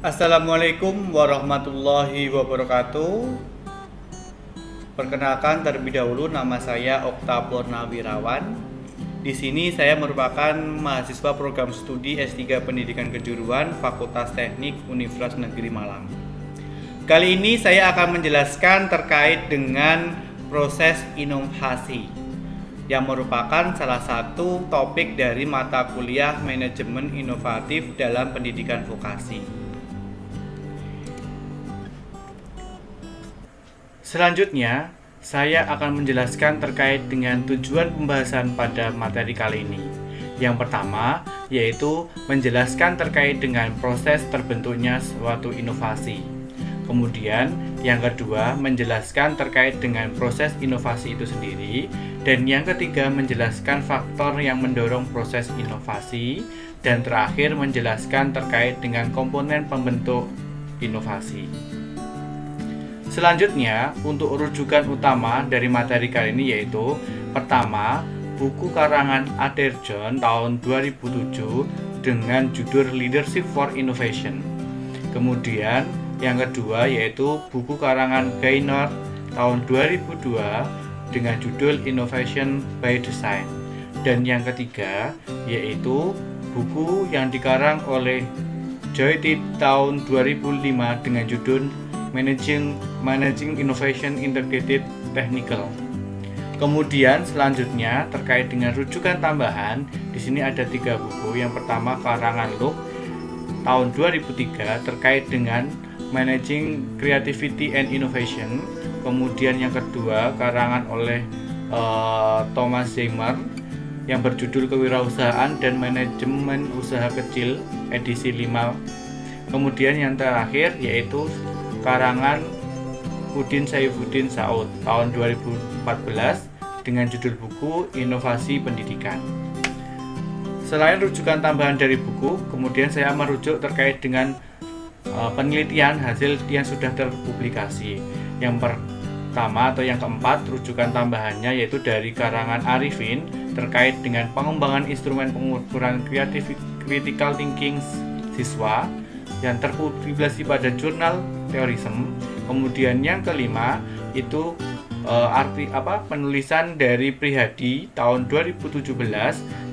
Assalamualaikum warahmatullahi wabarakatuh. Perkenalkan terlebih dahulu, nama saya Okta Purnawirawan. Di sini saya merupakan mahasiswa program studi S3 Pendidikan Kejuruan Fakultas Teknik Universitas Negeri Malang. Kali ini saya akan menjelaskan terkait dengan proses inovasi yang merupakan salah satu topik dari mata kuliah manajemen inovatif dalam pendidikan vokasi. Selanjutnya, saya akan menjelaskan terkait dengan tujuan pembahasan pada materi kali ini. Yang pertama, yaitu menjelaskan terkait dengan proses terbentuknya suatu inovasi. Kemudian, yang kedua, menjelaskan terkait dengan proses inovasi itu sendiri. Dan yang ketiga, menjelaskan faktor yang mendorong proses inovasi. Dan terakhir, menjelaskan terkait dengan komponen pembentuk inovasi. Selanjutnya, untuk rujukan utama dari materi kali ini yaitu pertama, buku karangan Adair John tahun 2007 dengan judul Leadership for Innovation. Kemudian, yang kedua yaitu buku karangan Gaynor tahun 2002 dengan judul Innovation by Design. Dan yang ketiga yaitu buku yang dikarang oleh Joytitt tahun 2005 dengan judul Managing Innovation Integrated Technical. Kemudian selanjutnya terkait dengan rujukan tambahan, di sini ada 3 buku. Yang pertama karangan Luke tahun 2003 terkait dengan Managing Creativity and Innovation. Kemudian yang kedua karangan oleh Thomas Zimmer yang berjudul Kewirausahaan dan Manajemen Usaha Kecil edisi 5. Kemudian yang terakhir yaitu karangan Udin Saifuddin Saud tahun 2014 dengan judul buku Inovasi Pendidikan. Selain rujukan tambahan dari buku, kemudian saya merujuk terkait dengan penelitian hasil yang sudah terpublikasi. Yang pertama atau yang keempat, rujukan tambahannya yaitu dari karangan Arifin terkait dengan pengembangan instrumen pengukuran critical thinking siswa yang terpublikasi pada jurnal Theorism. Kemudian yang kelima itu penulisan dari Prihadi tahun 2017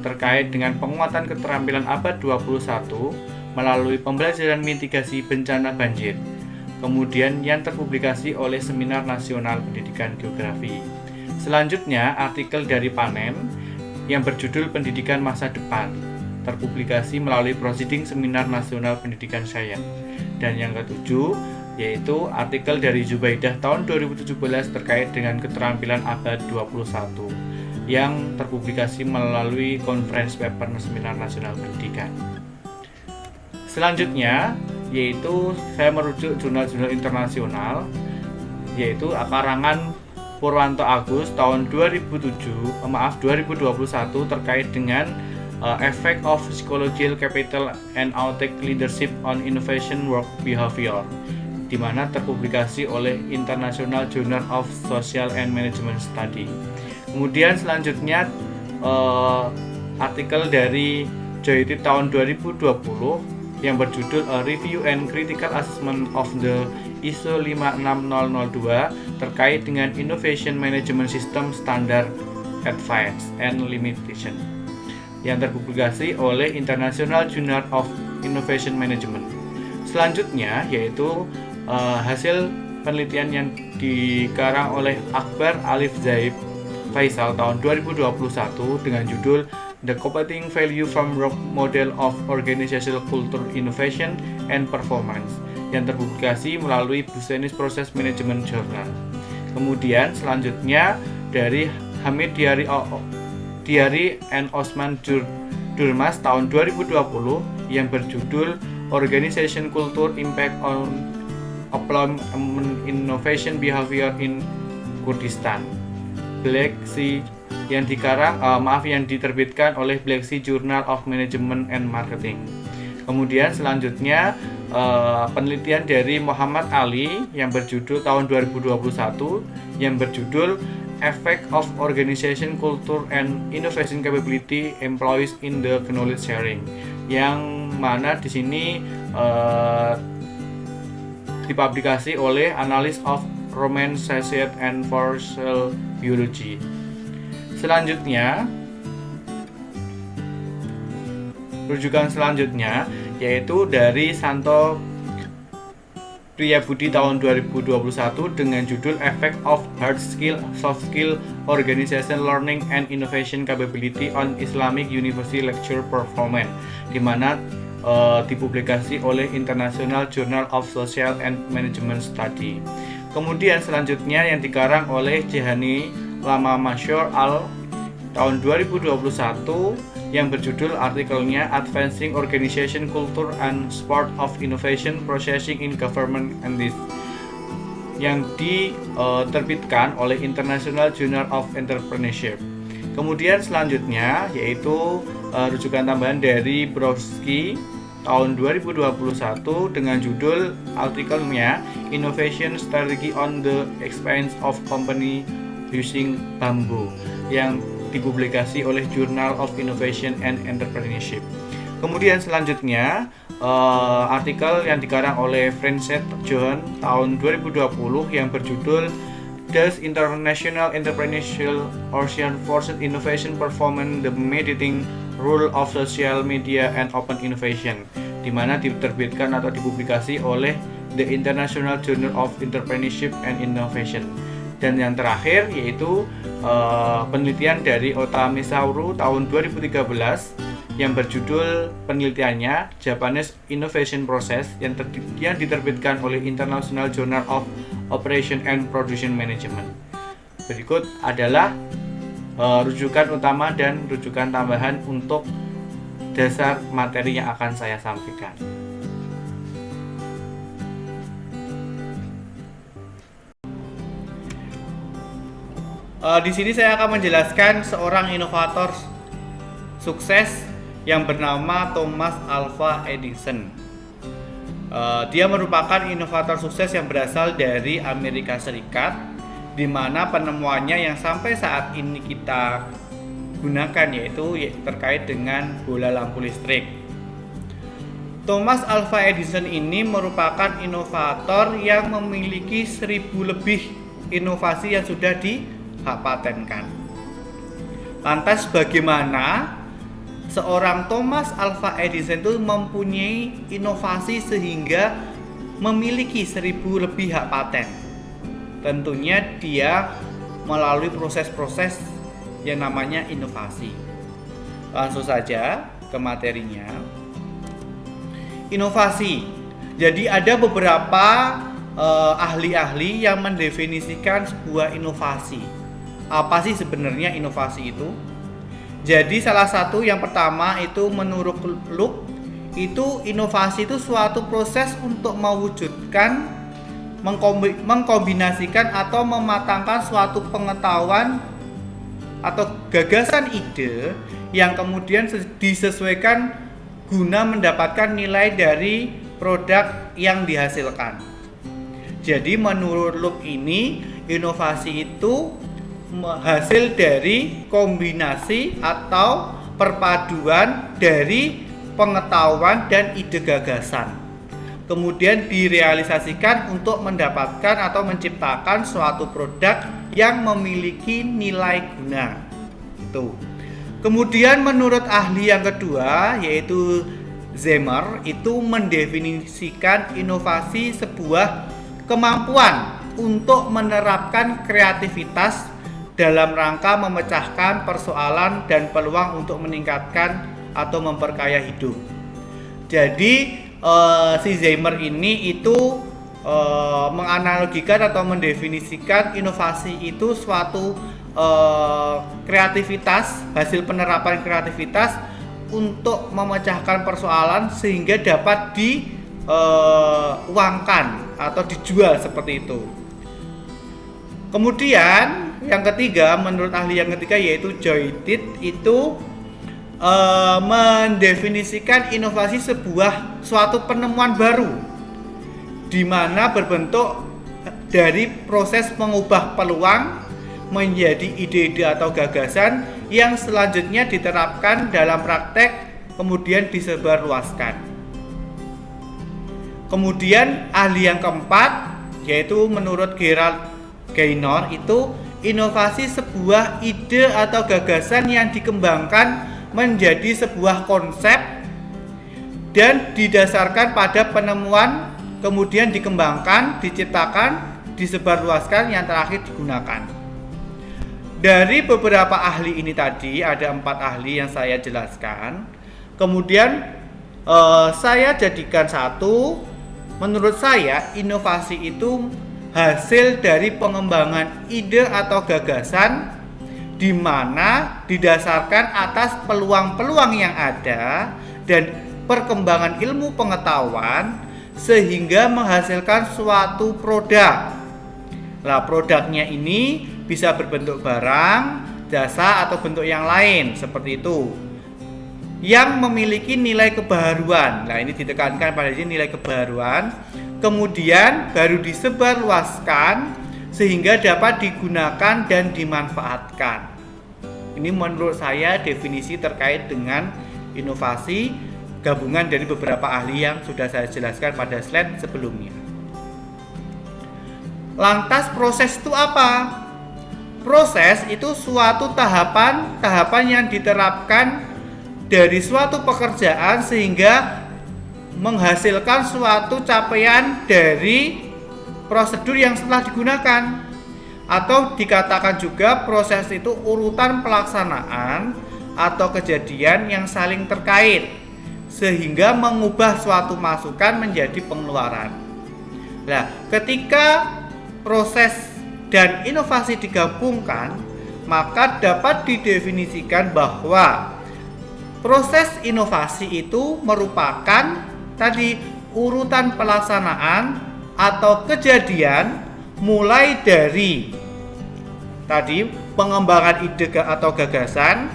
terkait dengan penguatan keterampilan abad 21 melalui pembelajaran mitigasi bencana banjir. Kemudian yang terpublikasi oleh Seminar Nasional Pendidikan Geografi. Selanjutnya artikel dari Panen yang berjudul Pendidikan Masa Depan terpublikasi melalui Proceeding Seminar Nasional Pendidikan Sains. Dan yang ketujuh yaitu artikel dari Zubaidah tahun 2017 terkait dengan keterampilan abad 21 yang terpublikasi melalui Conference Paper Seminar Nasional Pendidikan. Selanjutnya yaitu saya merujuk jurnal-jurnal internasional yaitu karangan Purwanto Agus tahun 2021 terkait dengan Effect of Psychological Capital and Authentic Leadership on Innovation Work Behavior, di mana terpublikasi oleh International Journal of Social and Management Study. Kemudian selanjutnya artikel dari Joytitt tahun 2020 yang berjudul A Review and Critical Assessment of the ISO 56002 terkait dengan Innovation Management System Standard Advice and Limitation yang terpublikasi oleh International Journal of Innovation Management. Selanjutnya yaitu hasil penelitian yang dikarang oleh Akbar Alif Zaib Faisal tahun 2021 dengan judul The Competing Value from Work Model of Organizational Culture Innovation and Performance yang terpublikasi melalui Business Process Management Journal. Kemudian selanjutnya dari Hamid Diari and Osman Durmas tahun 2020 yang berjudul Organization Culture Impact on Employment Innovation Behavior in Kurdistan. Black Sea yang diterbitkan oleh Black Sea Journal of Management and Marketing. Kemudian selanjutnya penelitian dari Muhammad Ali yang berjudul tahun 2021 yang berjudul Effect of Organization Culture and Innovation Capability Employees in the Knowledge Sharing, yang mana di sini dipublikasi oleh Annals of Roman Society and Social Biology. Selanjutnya, rujukan selanjutnya yaitu dari Santo Priyabudi tahun 2021 dengan judul Effect of Hard Skill, Soft Skill, Organization, Learning, and Innovation Capability on Islamic University Lecture Performance, di mana dipublikasi oleh International Journal of Social and Management Study. Kemudian selanjutnya yang dikarang oleh Jehani Lama Masyur Al tahun 2021 yang berjudul artikelnya Advancing Organization Culture and Sport of Innovation Processing in Government and this, yang diterbitkan oleh International Journal of Entrepreneurship. Kemudian selanjutnya yaitu rujukan tambahan dari Brodsky tahun 2021 dengan judul artikelnya Innovation Strategy on the Expense of Company Using Bamboo, yang dipublikasi oleh Journal of Innovation and Entrepreneurship. Kemudian selanjutnya artikel yang dikarang oleh Frances John tahun 2020 yang berjudul Does International Entrepreneurial Ocean Force Innovation Performance the Mediating Role of Social Media and Open Innovation, di mana diterbitkan atau dipublikasi oleh The International Journal of Entrepreneurship and Innovation. Dan yang terakhir yaitu penelitian dari Ota Misauru tahun 2013 yang berjudul penelitiannya Japanese Innovation Process yang diterbitkan oleh International Journal of Operation and Production Management. Berikut adalah rujukan utama dan rujukan tambahan untuk dasar materi yang akan saya sampaikan. Di sini saya akan menjelaskan seorang inovator sukses yang bernama Thomas Alva Edison. Dia merupakan inovator sukses yang berasal dari Amerika Serikat, di mana penemuannya yang sampai saat ini kita gunakan yaitu terkait dengan bola lampu listrik. Thomas Alva Edison ini merupakan inovator yang memiliki 1000 lebih inovasi yang sudah dipatenkan. Lantas bagaimana seorang Thomas Alva Edison itu mempunyai inovasi sehingga memiliki 1000 lebih hak paten? Tentunya dia melalui proses-proses yang namanya inovasi. Langsung saja ke materinya. Inovasi. Jadi ada beberapa ahli-ahli yang mendefinisikan sebuah inovasi. Apa sih sebenarnya inovasi itu? Jadi salah satu yang pertama itu menurut Luke, itu inovasi itu suatu proses untuk mewujudkan, mengkombinasikan atau mematangkan suatu pengetahuan atau gagasan ide yang kemudian disesuaikan guna mendapatkan nilai dari produk yang dihasilkan. Jadi menurut Luke ini, inovasi itu hasil dari kombinasi atau perpaduan dari pengetahuan dan ide gagasan, kemudian direalisasikan untuk mendapatkan atau menciptakan suatu produk yang memiliki nilai guna. Itu. Kemudian menurut ahli yang kedua yaitu Zemer, itu mendefinisikan inovasi sebuah kemampuan untuk menerapkan kreativitas dalam rangka memecahkan persoalan dan peluang untuk meningkatkan atau memperkaya hidup. Jadi si Zemer ini itu menganalogikan atau mendefinisikan inovasi itu suatu kreativitas, hasil penerapan kreativitas untuk memecahkan persoalan sehingga dapat diuangkan atau dijual seperti itu. Kemudian yang ketiga, menurut ahli yang ketiga yaitu Joytit, itu mendefinisikan inovasi sebuah suatu penemuan baru di mana berbentuk dari proses mengubah peluang menjadi ide-ide atau gagasan yang selanjutnya diterapkan dalam praktek kemudian disebarluaskan. Kemudian ahli yang keempat, yaitu menurut Gerald Gaynor, itu inovasi sebuah ide atau gagasan yang dikembangkan menjadi sebuah konsep dan didasarkan pada penemuan, kemudian dikembangkan, diciptakan, disebarluaskan, yang terakhir digunakan. Dari beberapa ahli ini tadi, ada 4 ahli yang saya jelaskan. Kemudian saya jadikan satu. Menurut saya, inovasi itu hasil dari pengembangan ide atau gagasan di mana didasarkan atas peluang-peluang yang ada dan perkembangan ilmu pengetahuan sehingga menghasilkan suatu produk. Nah, produknya ini bisa berbentuk barang, jasa, atau bentuk yang lain seperti itu, yang memiliki nilai kebaruan. Nah, ini ditekankan pada sini nilai kebaruan, kemudian baru disebarluaskan sehingga dapat digunakan dan dimanfaatkan. Ini menurut saya definisi terkait dengan inovasi, gabungan dari beberapa ahli yang sudah saya jelaskan pada slide sebelumnya. Lantas proses itu apa? Proses itu suatu tahapan yang diterapkan dari suatu pekerjaan sehingga menghasilkan suatu capaian dari prosedur yang setelah digunakan. Atau dikatakan juga proses itu urutan pelaksanaan atau kejadian yang saling terkait sehingga mengubah suatu masukan menjadi pengeluaran. Nah, ketika proses dan inovasi digabungkan, maka dapat didefinisikan bahwa proses inovasi itu merupakan tadi urutan pelaksanaan atau kejadian mulai dari tadi pengembangan ide atau gagasan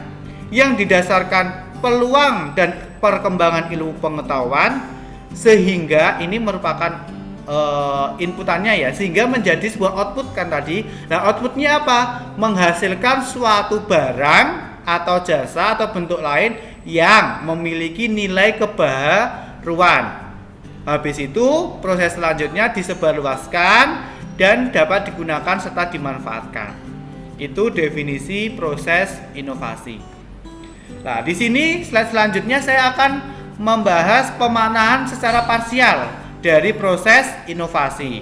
yang didasarkan peluang dan perkembangan ilmu pengetahuan sehingga ini merupakan inputannya ya, sehingga menjadi sebuah output kan tadi. Nah, outputnya apa? Menghasilkan suatu barang atau jasa atau bentuk lain yang memiliki nilai kebaruan. Habis itu proses selanjutnya disebarluaskan dan dapat digunakan serta dimanfaatkan. Itu definisi proses inovasi. Nah, di sini slide selanjutnya saya akan membahas pemaknaan secara parsial dari proses inovasi.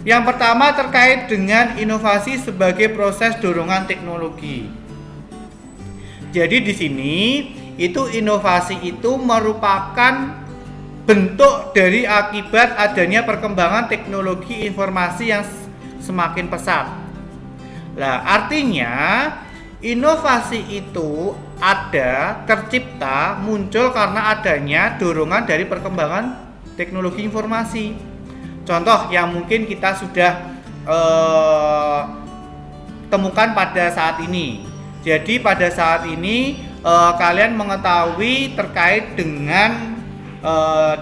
Yang pertama terkait dengan inovasi sebagai proses dorongan teknologi. Jadi di sini itu inovasi itu merupakan bentuk dari akibat adanya perkembangan teknologi informasi yang semakin pesat. Nah, artinya inovasi itu tercipta, muncul karena adanya dorongan dari perkembangan teknologi informasi. Contoh yang mungkin kita sudah temukan pada saat ini. Jadi pada saat ini kalian mengetahui terkait dengan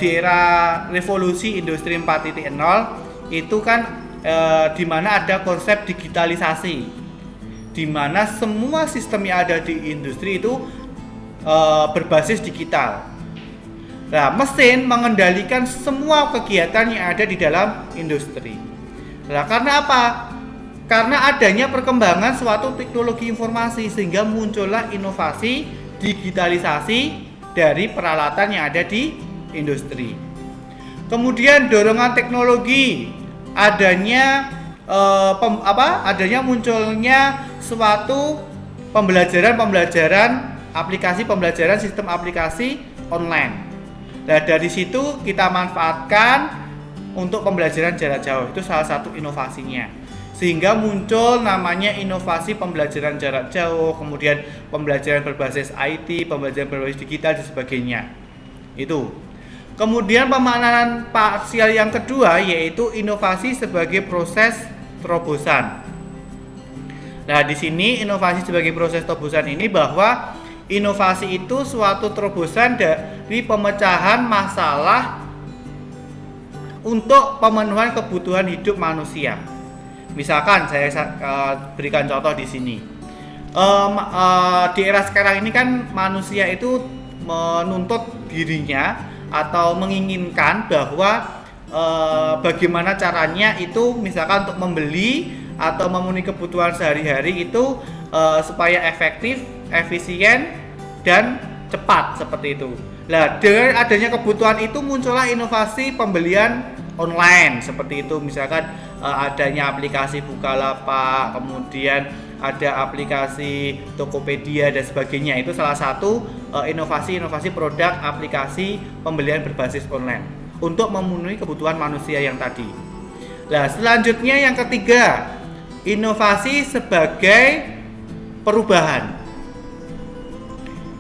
di era revolusi industri 4.0 itu kan di mana ada konsep digitalisasi, di mana semua sistem yang ada di industri itu berbasis digital. Nah, mesin mengendalikan semua kegiatan yang ada di dalam industri. Nah, karena apa? Karena adanya perkembangan suatu teknologi informasi sehingga muncullah inovasi digitalisasi dari peralatan yang ada di industri. Kemudian dorongan teknologi, adanya munculnya suatu pembelajaran aplikasi pembelajaran sistem aplikasi online. Nah, dari situ kita manfaatkan untuk pembelajaran jarak jauh. Itu salah satu inovasinya. Sehingga muncul namanya inovasi pembelajaran jarak jauh, kemudian pembelajaran berbasis IT, pembelajaran berbasis digital dan sebagainya. Itu. Kemudian pemaknaan parsial yang kedua yaitu inovasi sebagai proses terobosan. Nah, di sini inovasi sebagai proses terobosan ini bahwa inovasi itu suatu terobosan dari pemecahan masalah untuk pemenuhan kebutuhan hidup manusia. Misalkan saya berikan contoh di sini. Di era sekarang ini kan manusia itu menuntut dirinya atau menginginkan bahwa bagaimana caranya itu misalkan untuk membeli atau memenuhi kebutuhan sehari-hari itu supaya efektif, efisien dan cepat seperti itu. Nah, dengan adanya kebutuhan itu muncullah inovasi pembelian online seperti itu, misalkan adanya aplikasi Bukalapak, kemudian ada aplikasi Tokopedia dan sebagainya. Itu salah satu inovasi produk aplikasi pembelian berbasis online untuk memenuhi kebutuhan manusia yang tadi. Nah, selanjutnya yang ketiga, inovasi sebagai perubahan.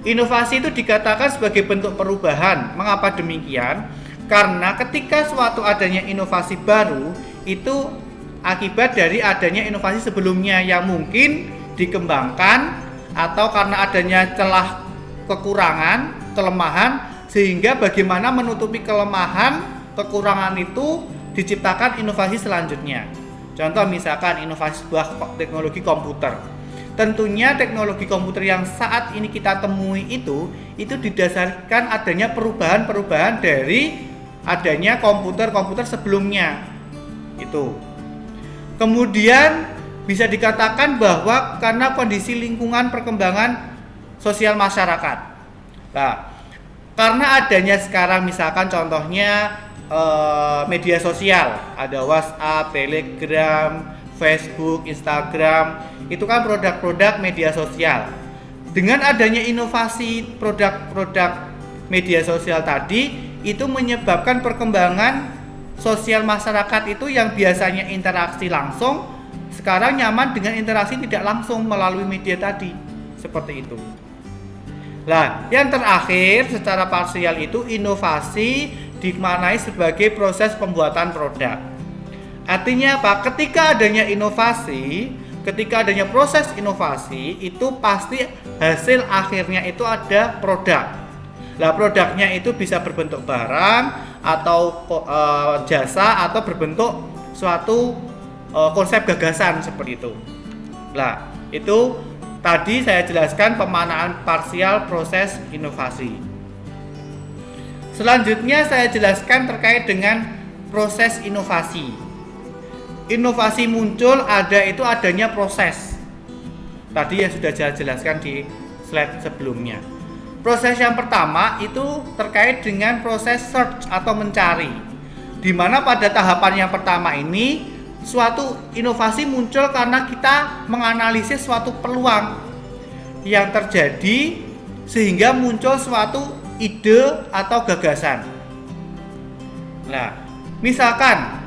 Inovasi itu dikatakan sebagai bentuk perubahan. Mengapa demikian? Karena ketika suatu adanya inovasi baru, itu akibat dari adanya inovasi sebelumnya yang mungkin dikembangkan atau karena adanya celah kekurangan, kelemahan, sehingga bagaimana menutupi kelemahan, kekurangan itu diciptakan inovasi selanjutnya. Contoh misalkan inovasi sebuah teknologi komputer. Tentunya teknologi komputer yang saat ini kita temui itu didasarkan adanya perubahan-perubahan dari adanya komputer-komputer sebelumnya. Itu. Kemudian bisa dikatakan bahwa karena kondisi lingkungan perkembangan sosial masyarakat. Nah, karena adanya sekarang misalkan contohnya media sosial, ada WhatsApp, Telegram, Facebook, Instagram, itu kan produk-produk media sosial. Dengan adanya inovasi produk-produk media sosial tadi, itu menyebabkan perkembangan sosial masyarakat itu yang biasanya interaksi langsung, sekarang nyaman dengan interaksi tidak langsung melalui media tadi, seperti itu. Nah, yang terakhir secara parsial itu inovasi dimaknai sebagai proses pembuatan produk. Artinya apa? Ketika adanya inovasi, ketika adanya proses inovasi, itu pasti hasil akhirnya itu ada produk. Nah, produknya itu bisa berbentuk barang atau jasa atau berbentuk suatu konsep gagasan seperti itu. Nah, itu tadi saya jelaskan pemaknaan parsial proses inovasi. Selanjutnya saya jelaskan terkait dengan proses inovasi. Inovasi muncul adanya proses. Tadi yang sudah saya jelaskan di slide sebelumnya. Proses yang pertama itu terkait dengan proses search atau mencari. Di mana pada tahapan yang pertama ini suatu inovasi muncul karena kita menganalisis suatu peluang yang terjadi sehingga muncul suatu ide atau gagasan. Nah, misalkan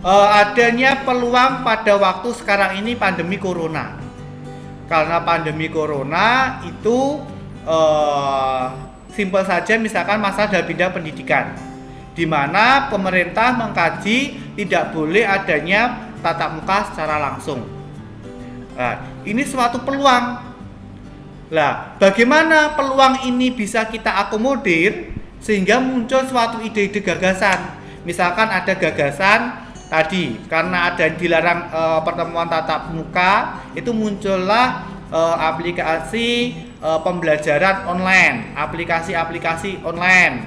adanya peluang pada waktu sekarang ini pandemi corona. Karena pandemi corona itu simpel saja misalkan masalah dalam bidang pendidikan, di mana pemerintah mengkaji tidak boleh adanya tatap muka secara langsung. Nah, ini suatu peluang. Nah, bagaimana peluang ini bisa kita akomodir sehingga muncul suatu ide-ide gagasan. Misalkan ada gagasan tadi karena ada dilarang pertemuan tatap muka, itu muncullah aplikasi pembelajaran online, aplikasi-aplikasi online.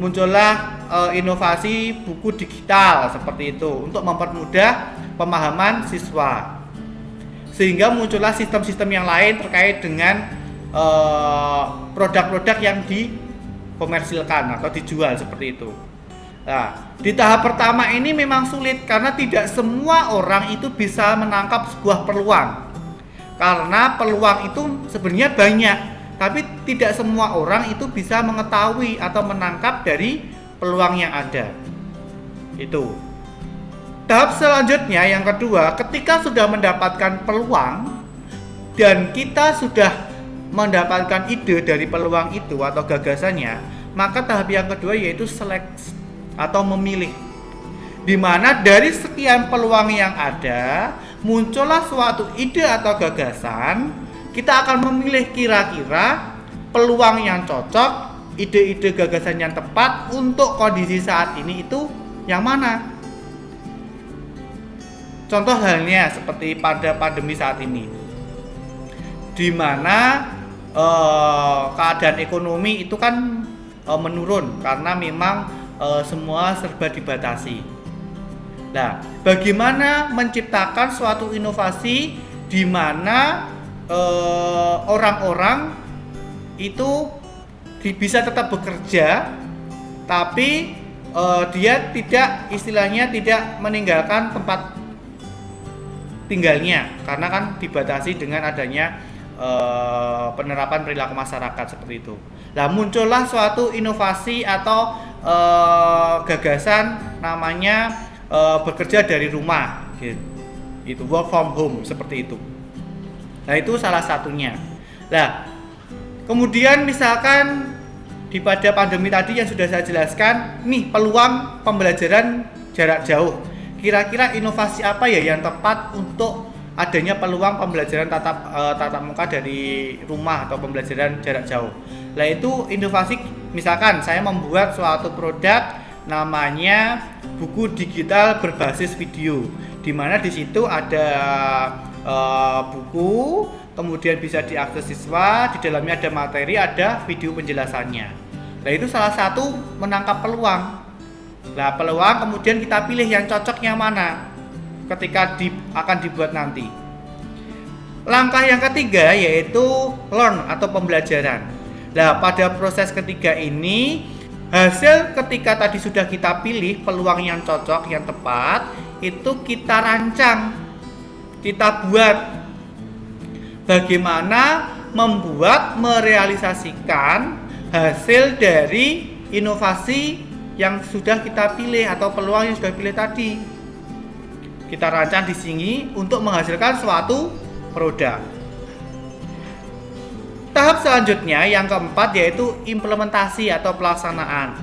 Muncullah inovasi buku digital seperti itu untuk mempermudah pemahaman siswa. Sehingga muncullah sistem-sistem yang lain terkait dengan produk-produk yang dikomersilkan atau dijual seperti itu. Nah, di tahap pertama ini memang sulit karena tidak semua orang itu bisa menangkap sebuah peluang. Karena peluang itu sebenarnya banyak, tapi tidak semua orang itu bisa mengetahui atau menangkap dari peluang yang ada. Itu. Tahap selanjutnya yang kedua, ketika sudah mendapatkan peluang dan kita sudah mendapatkan ide dari peluang itu atau gagasannya, maka tahap yang kedua yaitu seleksi atau memilih, di mana dari sekian peluang yang ada muncullah suatu ide atau gagasan. Kita akan memilih kira-kira peluang yang cocok, ide-ide gagasan yang tepat untuk kondisi saat ini itu yang mana. Contoh halnya seperti pada pandemi saat ini, di mana keadaan ekonomi itu kan menurun karena memang semua serba dibatasi. Nah, bagaimana menciptakan suatu inovasi di mana orang-orang itu bisa tetap bekerja, tapi dia tidak meninggalkan tempat tinggalnya, karena kan dibatasi dengan adanya penerapan perilaku masyarakat seperti itu. Nah, muncullah suatu inovasi atau gagasan namanya bekerja dari rumah, gitu. Itu work from home seperti itu. Nah, itu salah satunya. Nah, kemudian misalkan pada pandemi tadi yang sudah saya jelaskan, nih peluang pembelajaran jarak jauh. Kira-kira inovasi apa ya yang tepat untuk adanya peluang pembelajaran tatap muka dari rumah atau pembelajaran jarak jauh. Nah, itu inovasi, misalkan saya membuat suatu produk namanya buku digital berbasis video, di mana di situ ada buku, kemudian bisa diakses siswa, di dalamnya ada materi, ada video penjelasannya. Nah, itu salah satu menangkap peluang. Nah, peluang kemudian kita pilih yang cocok yang mana ketika akan dibuat nanti. Langkah yang ketiga yaitu learn atau pembelajaran. Nah, pada proses ketiga ini, hasil ketika tadi sudah kita pilih peluang yang cocok, yang tepat, itu kita rancang, kita buat bagaimana merealisasikan hasil dari inovasi yang sudah kita pilih atau peluang yang sudah pilih tadi. Kita rancang di sini untuk menghasilkan suatu produk. Tahap selanjutnya yang keempat yaitu implementasi atau pelaksanaan.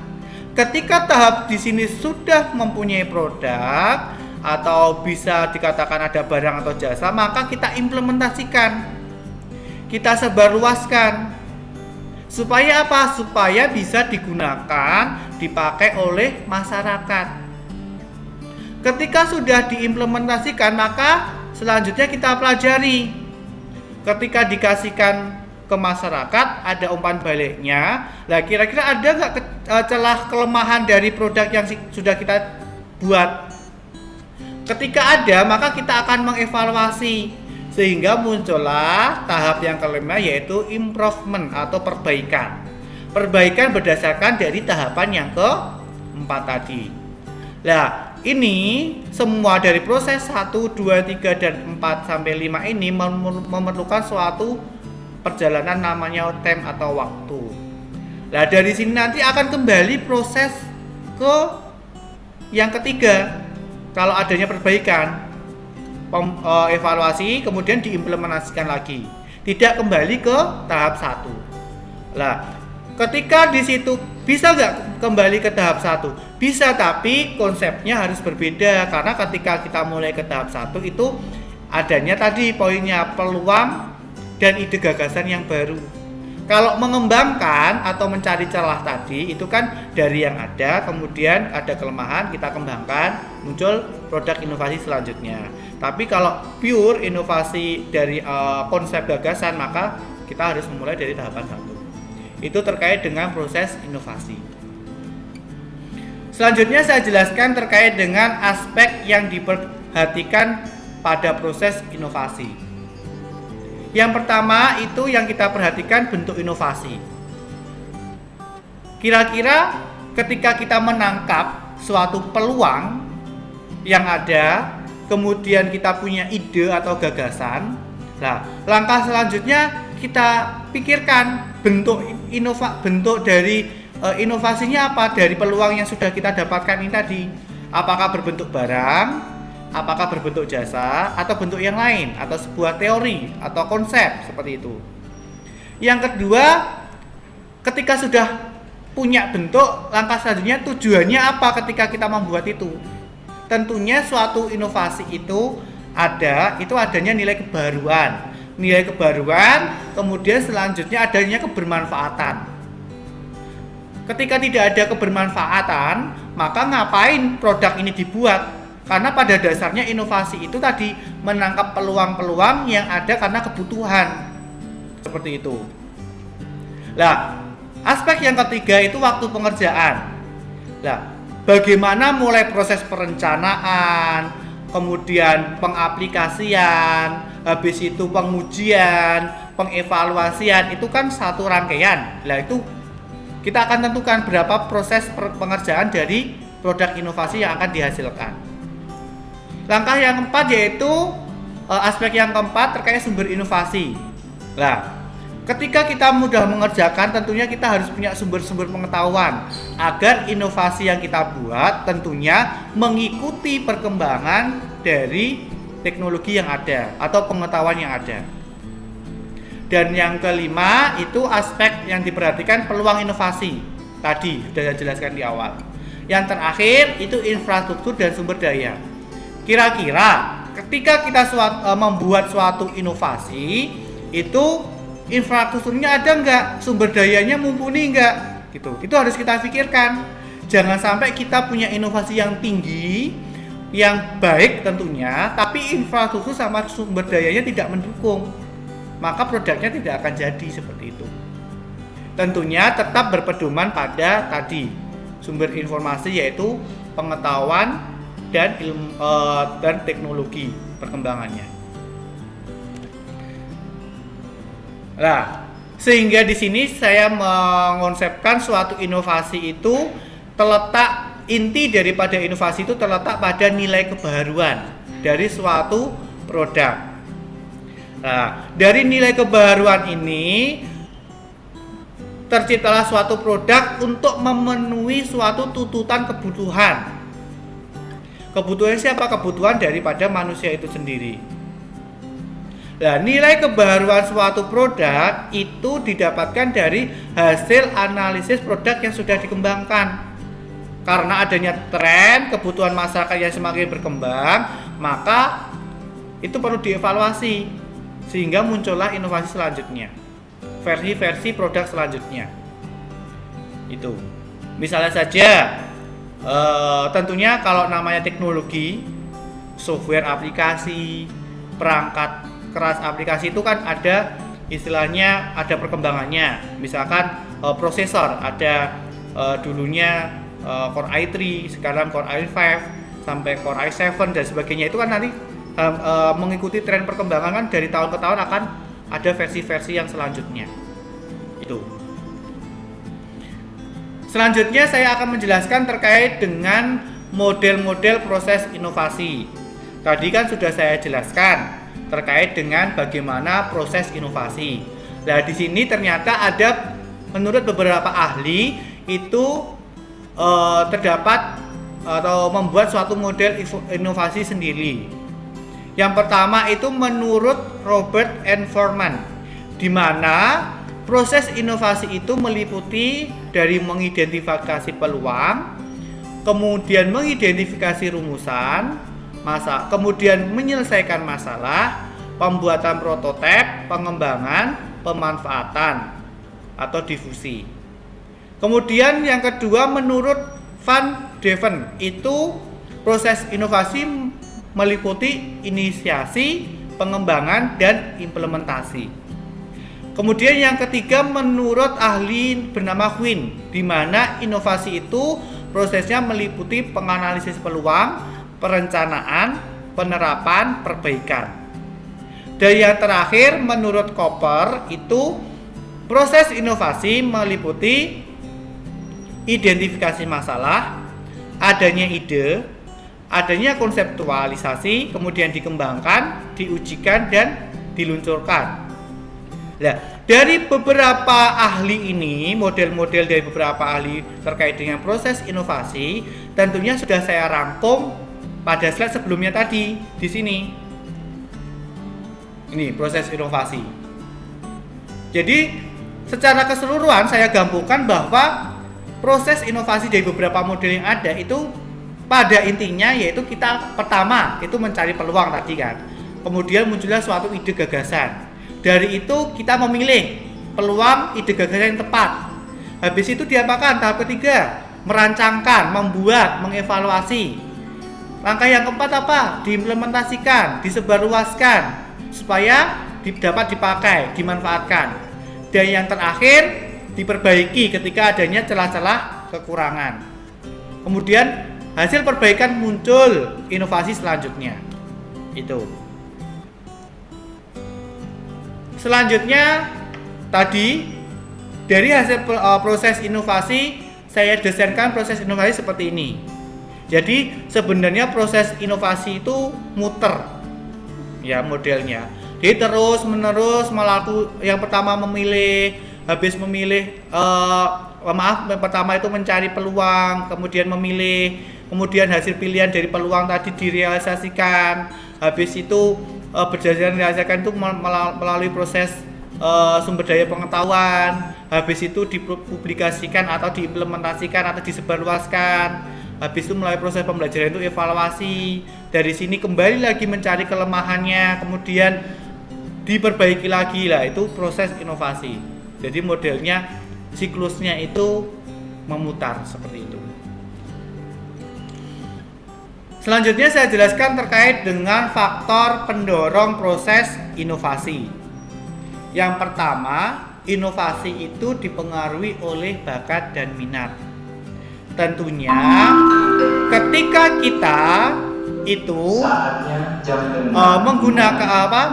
Ketika tahap di sini sudah mempunyai produk atau bisa dikatakan ada barang atau jasa, maka kita implementasikan, kita sebarluaskan. Supaya apa? Supaya bisa digunakan, dipakai oleh masyarakat. Ketika sudah diimplementasikan, maka selanjutnya kita pelajari. Ketika dikasihkan ke masyarakat, ada umpan baliknya. Nah, kira-kira ada nggak celah kelemahan dari produk yang sudah kita buat? Ketika ada, maka kita akan mengevaluasi, sehingga muncullah tahap yang kelima yaitu improvement atau perbaikan. Perbaikan berdasarkan dari tahapan yang keempat tadi. Nah, ini semua dari proses 1, 2, 3, dan 4 sampai 5 ini memerlukan suatu perjalanan namanya time atau waktu. Nah, dari sini nanti akan kembali proses ke yang ketiga. Kalau adanya perbaikan, evaluasi, kemudian diimplementasikan lagi, tidak kembali ke tahap 1. Nah, ketika di situ bisa nggak kembali ke tahap 1? Bisa, tapi konsepnya harus berbeda, karena ketika kita mulai ke tahap 1 itu adanya tadi poinnya peluang dan ide gagasan yang baru. Kalau mengembangkan atau mencari celah tadi itu kan dari yang ada, kemudian ada kelemahan, kita kembangkan, muncul produk inovasi selanjutnya. Tapi kalau pure inovasi dari konsep gagasan, maka kita harus memulai dari tahapan 1. Itu terkait dengan proses inovasi. Selanjutnya saya jelaskan terkait dengan aspek yang diperhatikan pada proses inovasi. Yang pertama itu yang kita perhatikan bentuk inovasi. Kira-kira ketika kita menangkap suatu peluang yang ada, kemudian kita punya ide atau gagasan, nah langkah selanjutnya kita pikirkan bentuk dari inovasinya apa dari peluang yang sudah kita dapatkan ini tadi. Apakah berbentuk barang, apakah berbentuk jasa, atau bentuk yang lain, atau sebuah teori atau konsep seperti itu. Yang kedua, ketika sudah punya bentuk, langkah selanjutnya tujuannya apa ketika kita membuat itu. Tentunya suatu inovasi itu adanya nilai kebaruan. Nilai kebaruan, kemudian selanjutnya adanya kebermanfaatan. Ketika tidak ada kebermanfaatan, maka ngapain produk ini dibuat? Karena pada dasarnya inovasi itu tadi menangkap peluang-peluang yang ada karena kebutuhan. Seperti itu. Nah, Aspek yang ketiga itu waktu pengerjaan. Nah, bagaimana mulai proses perencanaan, kemudian pengaplikasian, habis itu pengujian, pengevaluasian, itu kan satu rangkaian. Nah, itu kita akan tentukan berapa proses pengerjaan dari produk inovasi yang akan dihasilkan. Langkah yang keempat yaitu aspek yang keempat terkait sumber inovasi. Nah, ketika kita mudah mengerjakan, tentunya kita harus punya sumber-sumber pengetahuan agar inovasi yang kita buat tentunya mengikuti perkembangan dari teknologi yang ada atau pengetahuan yang ada. Dan yang kelima itu aspek yang diperhatikan peluang inovasi. Tadi sudah saya jelaskan di awal. Yang terakhir itu infrastruktur dan sumber daya. Kira-kira ketika kita membuat suatu inovasi, itu infrastrukturnya ada nggak, sumber dayanya mumpuni nggak, gitu. Itu harus kita pikirkan. Jangan sampai kita punya inovasi yang tinggi, yang baik tentunya, tapi infrastruktur sama sumber dayanya tidak mendukung, maka produknya tidak akan jadi seperti itu. Tentunya tetap berpedoman pada tadi sumber informasi, yaitu pengetahuan dan ilmu dan teknologi perkembangannya. Nah, sehingga di sini saya mengonsepkan suatu inovasi itu terletak, inti daripada inovasi itu terletak pada nilai kebaruan dari suatu produk. Nah, dari nilai kebaruan ini terciptalah suatu produk untuk memenuhi suatu tuntutan kebutuhan. Kebutuhan siapa? Kebutuhan daripada manusia itu sendiri. Nah, nilai kebaruan suatu produk itu didapatkan dari hasil analisis produk yang sudah dikembangkan. Karena adanya tren kebutuhan masyarakat yang semakin berkembang, maka itu perlu dievaluasi sehingga muncullah inovasi selanjutnya, versi-versi produk selanjutnya. Itu misalnya saja tentunya kalau namanya teknologi, software aplikasi, perangkat keras aplikasi itu kan ada istilahnya, ada perkembangannya. Misalkan prosesor ada dulunya Core i3, sekarang Core i5 sampai Core i7 dan sebagainya. Itu kan nanti mengikuti tren perkembangan kan, dari tahun ke tahun akan ada versi-versi yang selanjutnya. Itu. Selanjutnya saya akan menjelaskan terkait dengan model-model proses inovasi. Tadi kan sudah saya jelaskan terkait dengan bagaimana proses inovasi. Nah, di sini ternyata ada, menurut beberapa ahli itu terdapat atau membuat suatu model inovasi sendiri. Yang pertama itu menurut Robert and Forman, di mana proses inovasi itu meliputi dari mengidentifikasi peluang, kemudian mengidentifikasi rumusan, kemudian menyelesaikan masalah, pembuatan prototipe, pengembangan, pemanfaatan atau difusi. Kemudian yang kedua menurut Van Deven itu proses inovasi meliputi inisiasi, pengembangan, dan implementasi. Kemudian yang ketiga menurut ahli bernama Quinn, di mana inovasi itu prosesnya meliputi penganalisis peluang, perencanaan, penerapan, perbaikan. Dan yang terakhir menurut Cooper itu proses inovasi meliputi identifikasi masalah, adanya ide, adanya konseptualisasi, kemudian dikembangkan, diujikan, dan diluncurkan. Nah, dari beberapa ahli ini, model-model dari beberapa ahli terkait dengan proses inovasi, tentunya sudah saya rangkum pada slide sebelumnya tadi di sini. Ini proses inovasi. Jadi, secara keseluruhan saya gabungkan bahwa proses inovasi dari beberapa model yang ada itu pada intinya yaitu kita pertama itu mencari peluang tadi kan. Kemudian muncullah suatu ide gagasan. Dari itu kita memilih peluang ide gagasan yang tepat. Habis itu diapakan? Tahap ketiga, merancangkan, membuat, mengevaluasi. Langkah yang keempat apa? Diimplementasikan, disebarluaskan supaya dapat dipakai, dimanfaatkan. Dan yang terakhir diperbaiki ketika adanya celah-celah kekurangan. Kemudian hasil perbaikan muncul inovasi selanjutnya. Itu. Selanjutnya tadi dari hasil proses inovasi saya desainkan proses inovasi seperti ini. Jadi sebenarnya proses inovasi itu muter ya modelnya. Jadi terus menerus yang pertama memilih, habis memilih pertama itu mencari peluang, kemudian memilih, kemudian hasil pilihan dari peluang tadi direalisasikan. Habis itu berdasarkan realisasikan itu melalui proses sumber daya pengetahuan, habis itu dipublikasikan atau diimplementasikan atau disebarluaskan, habis itu melalui proses pembelajaran itu evaluasi, dari sini kembali lagi mencari kelemahannya, kemudian diperbaiki lagi lah, itu proses inovasi. Jadi modelnya siklusnya itu memutar seperti itu. Selanjutnya saya jelaskan terkait dengan faktor pendorong proses inovasi. Yang pertama, inovasi itu dipengaruhi oleh bakat dan minat. Tentunya ketika kita itu menggunakan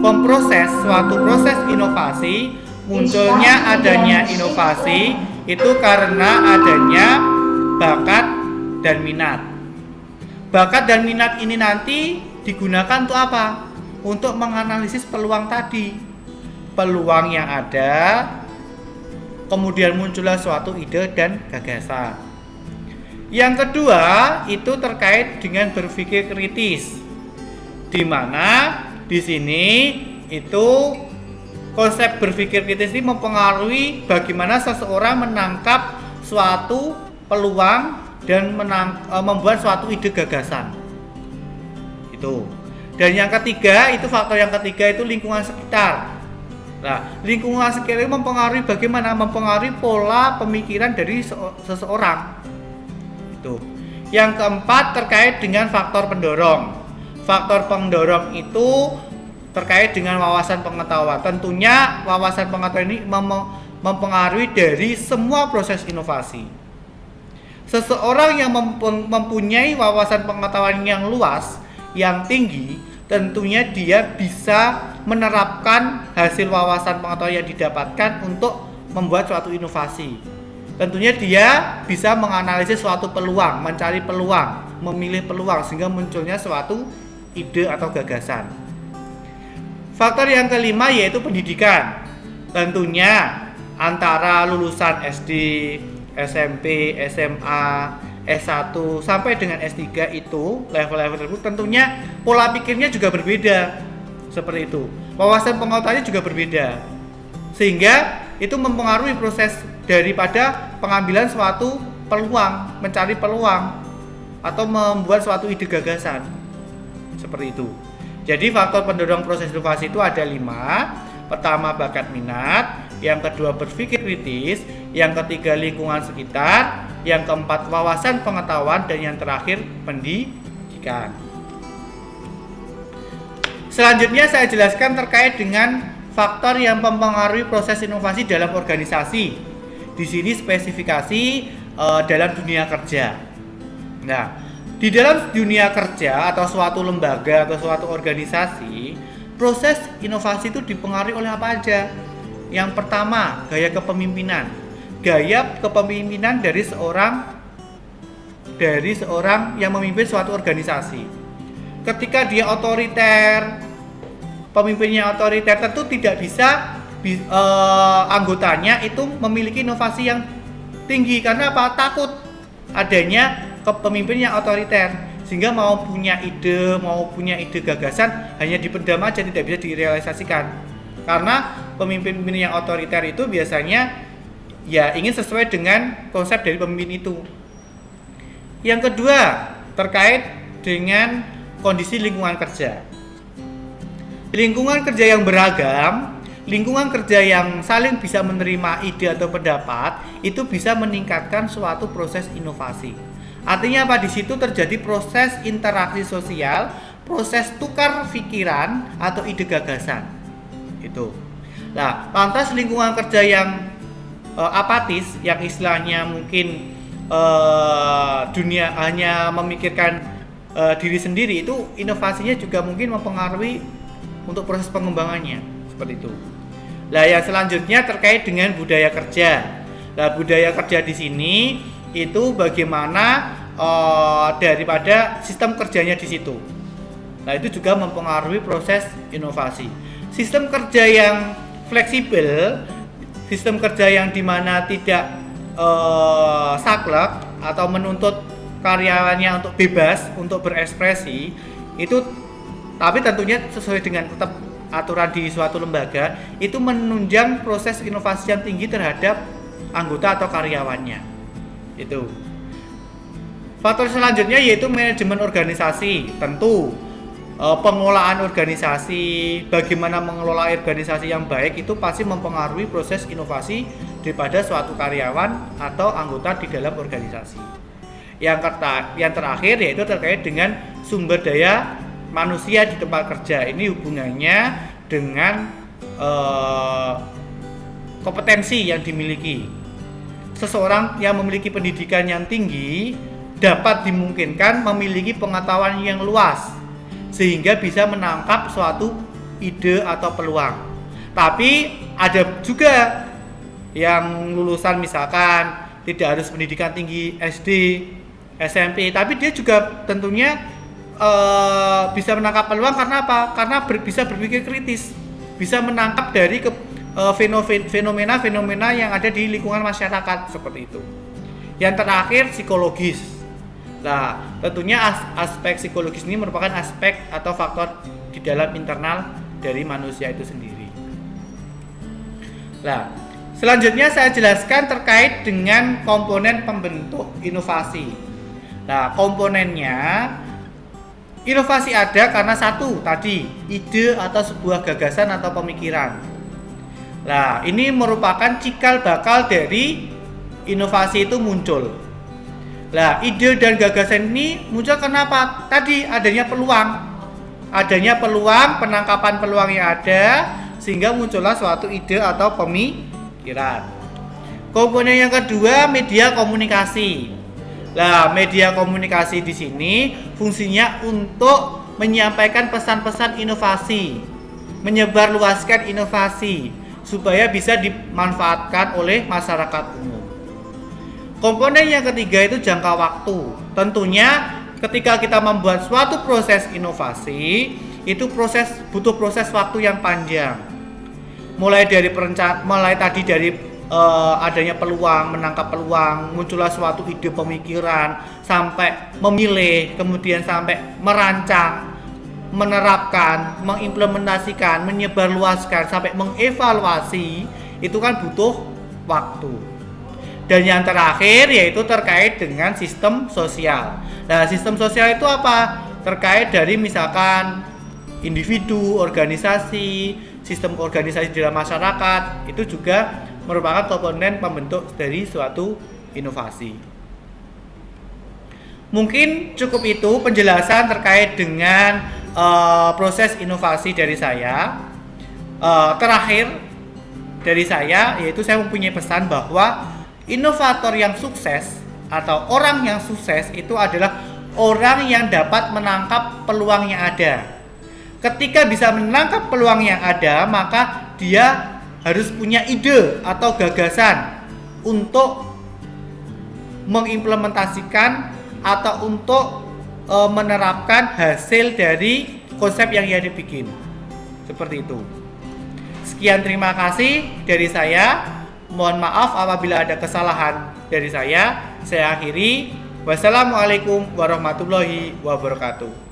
memproses suatu proses inovasi, munculnya adanya inovasi itu karena adanya bakat dan minat. Bakat dan minat ini nanti digunakan untuk apa? Untuk menganalisis peluang tadi. Peluang yang ada, kemudian muncullah suatu ide dan gagasan. Yang kedua, itu terkait dengan berpikir kritis. Di mana di sini itu konsep berpikir kritis ini mempengaruhi bagaimana seseorang menangkap suatu peluang dan membuat suatu ide gagasan. Itu. Dan yang ketiga, itu faktor yang ketiga itu lingkungan sekitar. Nah, lingkungan sekitar itu mempengaruhi bagaimana? Mempengaruhi pola pemikiran dari seseorang. Itu. Yang keempat terkait dengan faktor pendorong. Faktor pendorong itu terkait dengan wawasan pengetahuan. Tentunya wawasan pengetahuan ini mempengaruhi dari semua proses inovasi. Seseorang yang mempunyai wawasan pengetahuan yang luas, yang tinggi, tentunya dia bisa menerapkan hasil wawasan pengetahuan yang didapatkan untuk membuat suatu inovasi. Tentunya dia bisa menganalisis suatu peluang, mencari peluang, memilih peluang sehingga munculnya suatu ide atau gagasan. Faktor yang kelima yaitu pendidikan. Tentunya antara lulusan SD, SMP, SMA, S1 sampai dengan S3 itu level-level tersebut tentunya pola pikirnya juga berbeda. Seperti itu. Wawasan pengetahuannya juga berbeda. Sehingga itu mempengaruhi proses daripada pengambilan suatu peluang, mencari peluang atau membuat suatu ide gagasan. Seperti itu. Jadi faktor pendorong proses inovasi itu ada 5. Pertama bakat minat, yang kedua berpikir kritis, yang ketiga lingkungan sekitar, yang keempat wawasan pengetahuan, dan yang terakhir pendidikan. Selanjutnya saya jelaskan terkait dengan faktor yang mempengaruhi proses inovasi dalam organisasi. Di sini spesifikasi dalam dunia kerja. Nah, di dalam dunia kerja atau suatu lembaga atau suatu organisasi, proses inovasi itu dipengaruhi oleh apa aja? Yang pertama, gaya kepemimpinan. Gaya kepemimpinan dari seorang yang memimpin suatu organisasi. Ketika dia otoriter, pemimpinnya otoriter, tentu tidak bisa anggotanya itu memiliki inovasi yang tinggi. Karena apa? Takut adanya kepemimpinan yang otoriter, sehingga mau punya ide gagasan hanya dipendam aja, tidak bisa direalisasikan. Karena pemimpin yang otoriter itu biasanya ya ingin sesuai dengan konsep dari pemimpin itu. Yang kedua, terkait dengan kondisi lingkungan kerja. Lingkungan kerja yang beragam, lingkungan kerja yang saling bisa menerima ide atau pendapat, itu bisa meningkatkan suatu proses inovasi. Artinya apa? Di situ terjadi proses interaksi sosial, proses tukar pikiran atau ide gagasan. Itu. Nah, lantas lingkungan kerja yang apatis, yang istilahnya mungkin dunia hanya memikirkan diri sendiri, itu inovasinya juga mungkin mempengaruhi untuk proses pengembangannya seperti itu. Nah, yang selanjutnya terkait dengan budaya kerja. Nah, budaya kerja di sini itu bagaimana daripada sistem kerjanya di situ. Nah, itu juga mempengaruhi proses inovasi. Sistem kerja yang fleksibel, sistem kerja yang dimana tidak saklek atau menuntut karyawannya untuk bebas untuk berekspresi, itu tapi tentunya sesuai dengan tetap aturan di suatu lembaga, itu menunjang proses inovasi yang tinggi terhadap anggota atau karyawannya. Itu. Faktor selanjutnya yaitu manajemen organisasi. Tentu pengolahan organisasi, bagaimana mengelola organisasi yang baik itu pasti mempengaruhi proses inovasi daripada suatu karyawan atau anggota di dalam organisasi. Yang terakhir yaitu terkait dengan sumber daya manusia di tempat kerja. Ini hubungannya dengan kompetensi yang dimiliki. Seseorang yang memiliki pendidikan yang tinggi dapat dimungkinkan memiliki pengetahuan yang luas sehingga bisa menangkap suatu ide atau peluang. Tapi ada juga yang lulusan misalkan tidak harus pendidikan tinggi SD, SMP, tapi dia juga tentunya bisa menangkap peluang karena apa? Karena bisa berpikir kritis, bisa menangkap dari fenomena-fenomena yang ada di lingkungan masyarakat seperti itu. Yang terakhir psikologis. Nah, tentunya aspek psikologis ini merupakan aspek atau faktor di dalam internal dari manusia itu sendiri. Nah, selanjutnya saya jelaskan terkait dengan komponen pembentuk inovasi. Nah, komponennya inovasi ada karena satu tadi, ide atau sebuah gagasan atau pemikiran. Nah, ini merupakan cikal bakal dari inovasi itu muncul. Nah, ide dan gagasan ini muncul kenapa? Tadi adanya peluang, penangkapan peluang yang ada sehingga muncullah suatu ide atau pemikiran. Komponen yang kedua, media komunikasi. Nah, media komunikasi di sini fungsinya untuk menyampaikan pesan-pesan inovasi, menyebarluaskan inovasi supaya bisa dimanfaatkan oleh masyarakat umum. Komponen yang ketiga itu jangka waktu. Tentunya ketika kita membuat suatu proses inovasi, itu butuh proses waktu yang panjang. Mulai dari adanya peluang, menangkap peluang, muncullah suatu ide pemikiran, sampai memilih, kemudian sampai merancang, menerapkan, mengimplementasikan, menyebarluaskan, sampai mengevaluasi, itu kan butuh waktu. Dan yang terakhir yaitu terkait dengan sistem sosial. Nah, sistem sosial itu apa? Terkait dari misalkan individu, organisasi, sistem organisasi dalam masyarakat, itu juga merupakan komponen pembentuk dari suatu inovasi. Mungkin cukup itu penjelasan terkait dengan proses inovasi dari saya. Terakhir dari saya yaitu saya mempunyai pesan bahwa inovator yang sukses atau orang yang sukses itu adalah orang yang dapat menangkap peluang yang ada. Ketika bisa menangkap peluang yang ada, maka dia harus punya ide atau gagasan untuk mengimplementasikan atau untuk menerapkan hasil dari konsep yang ia dibikin. Seperti itu. Sekian, terima kasih dari saya. Mohon maaf apabila ada kesalahan dari saya akhiri. Wassalamualaikum warahmatullahi wabarakatuh.